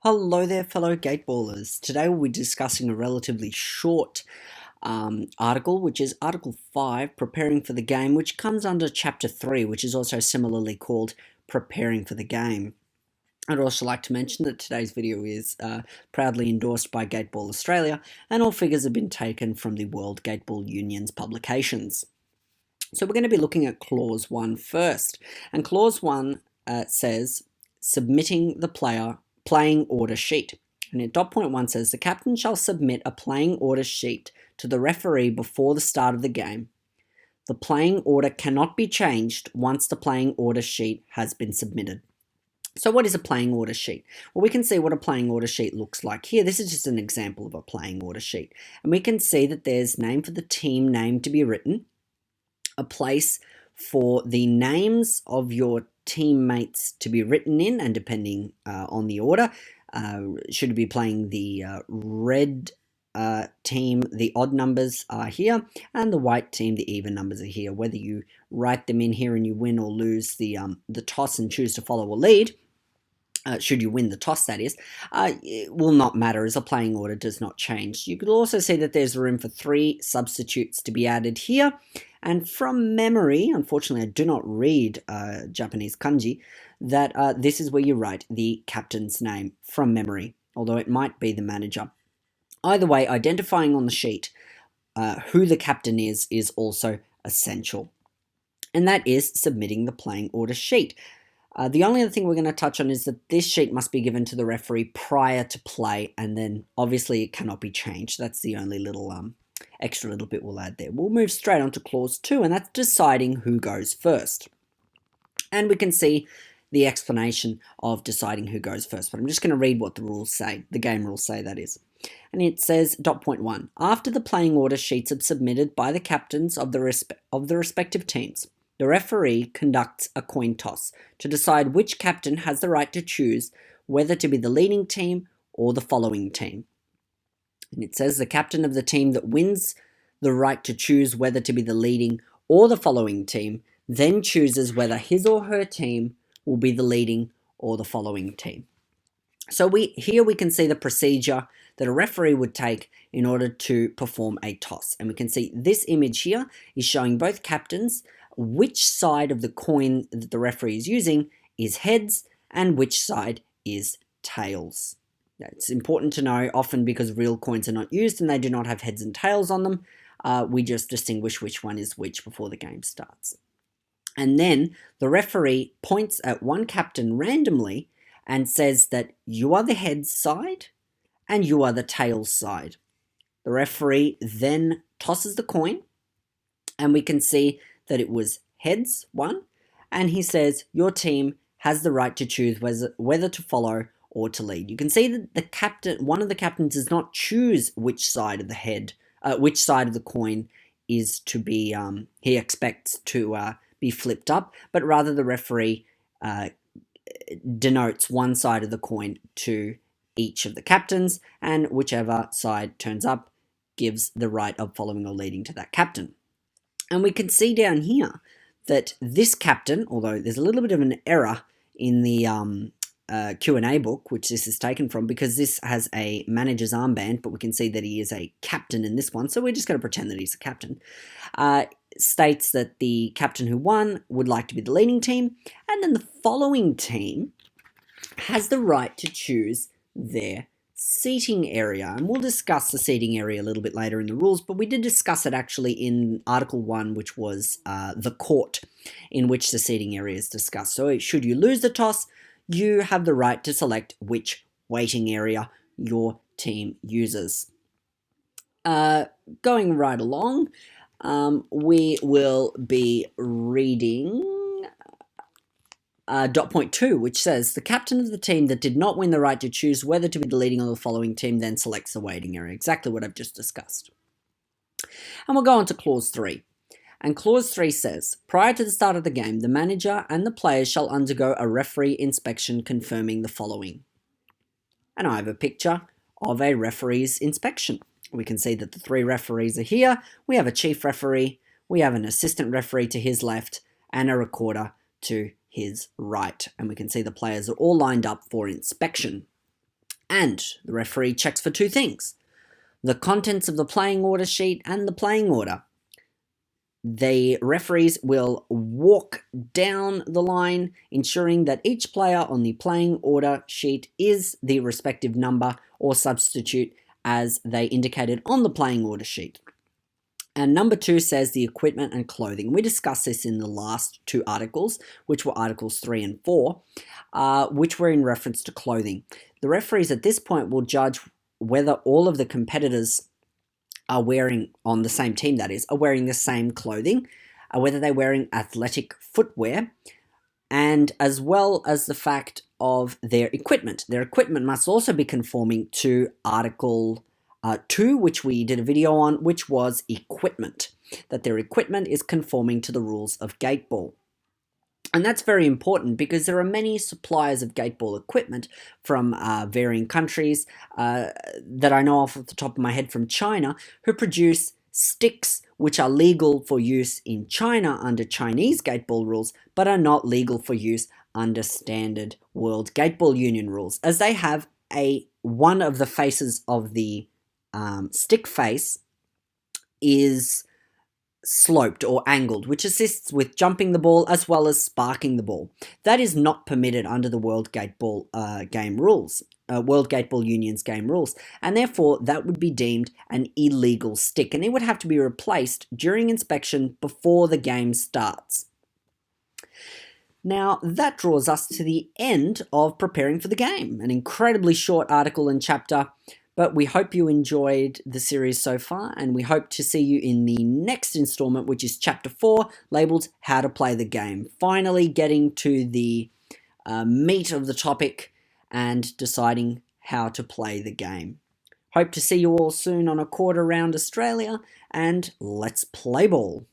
Hello there, fellow gateballers. Today we'll be discussing a relatively short article, which is Article 5, Preparing for the Game, which comes under Chapter 3, which is also similarly called Preparing for the Game. I'd also like to mention that today's video is proudly endorsed by Gateball Australia, and all figures have been taken from the World Gateball Union's publications. So we're going to be looking at Clause 1 first, and Clause 1 says, submitting the playing order sheet. And at dot point 1 says, the captain shall submit a playing order sheet to the referee before the start of the game. The playing order cannot be changed once the playing order sheet has been submitted. So what is a playing order sheet? Well, we can see what a playing order sheet looks like here. This is just an example of a playing order sheet. And we can see that there's name for the team name to be written, a place for the names of your teammates to be written in, and depending on the order, should be playing the red team, the odd numbers are here, and the white team, the even numbers are here. Whether you write them in here and you win or lose the toss and choose to follow or lead, should you win the toss, that is, it will not matter, as a playing order does not change. You could also see that there's room for 3 substitutes to be added here. And from memory, unfortunately I do not read Japanese kanji, that this is where you write the captain's name from memory, although it might be the manager. Either way, identifying on the sheet who the captain is also essential. And that is submitting the playing order sheet. The only other thing we're going to touch on is that this sheet must be given to the referee prior to play, and then obviously it cannot be changed. That's the only little extra little bit we'll add there. We'll move straight on to Clause 2, and that's deciding who goes first. And we can see the explanation of deciding who goes first, but I'm just going to read what the rules say, the game rules say, that is. And it says, dot point 1, after the playing order sheets are submitted by the captains of the respective teams, the referee conducts a coin toss to decide which captain has the right to choose whether to be the leading team or the following team. And it says the captain of the team that wins the right to choose whether to be the leading or the following team then chooses whether his or her team will be the leading or the following team. So here we can see the procedure that a referee would take in order to perform a toss. And we can see this image here is showing both captains which side of the coin that the referee is using is heads and which side is tails. It's important to know, often because real coins are not used and they do not have heads and tails on them, we just distinguish which one is which before the game starts. And then the referee points at one captain randomly and says that you are the heads side and you are the tails side. The referee then tosses the coin, and we can see that it was heads won, and he says your team has the right to choose whether to follow or to lead. You can see that one of the captains does not choose which side of the coin is to be, he expects to be flipped up, but rather the referee denotes one side of the coin to each of the captains, and whichever side turns up gives the right of following or leading to that captain. And we can see down here that this captain, although there's a little bit of an error in the Q&A book, which this is taken from, because this has a manager's armband, but we can see that he is a captain in this one, so we're just going to pretend that he's a captain, states that the captain who won would like to be the leading team, and then the following team has the right to choose their seating area. And we'll discuss the seating area a little bit later in the rules, but we did discuss it actually in Article 1, which was the court, in which the seating area is discussed. So should you lose the toss, you have the right to select which waiting area your team uses. Going right along, we will be reading dot point 2, which says the captain of the team that did not win the right to choose whether to be the leading or the following team then selects the waiting area. Exactly what I've just discussed. And we'll go on to Clause 3. And Clause 3 says, prior to the start of the game, the manager and the players shall undergo a referee inspection confirming the following. And I have a picture of a referee's inspection. We can see that the 3 referees are here. We have a chief referee, we have an assistant referee to his left, and a recorder to his right. And we can see the players are all lined up for inspection. And the referee checks for two things: the contents of the playing order sheet and the playing order. The referees will walk down the line, ensuring that each player on the playing order sheet is the respective number or substitute as they indicated on the playing order sheet. And number 2 says the equipment and clothing. We discussed this in the last two articles, which were articles 3 and 4, which were in reference to clothing. The referees at this point will judge whether all of the competitors are wearing, on the same team that is, are wearing the same clothing, whether they're wearing athletic footwear, and as well as the fact of their equipment. Their equipment must also be conforming to Article 2, which we did a video on, which was equipment, that their equipment is conforming to the rules of gateball. And that's very important because there are many suppliers of gateball equipment from varying countries that I know off the top of my head from China, who produce sticks which are legal for use in China under Chinese gateball rules, but are not legal for use under standard World Gateball Union rules, as they have one of the faces of the stick face is sloped or angled, which assists with jumping the ball as well as sparking the ball. That is not permitted under the World Gateball game rules, World Gateball Union's game rules, and therefore that would be deemed an illegal stick, and it would have to be replaced during inspection before the game starts. Now, that draws us to the end of preparing for the game, an incredibly short article and chapter. But we hope you enjoyed the series so far, and we hope to see you in the next installment, which is Chapter 4, labelled How to Play the Game. Finally getting to the meat of the topic and deciding how to play the game. Hope to see you all soon on a quarter round Australia, and let's play ball.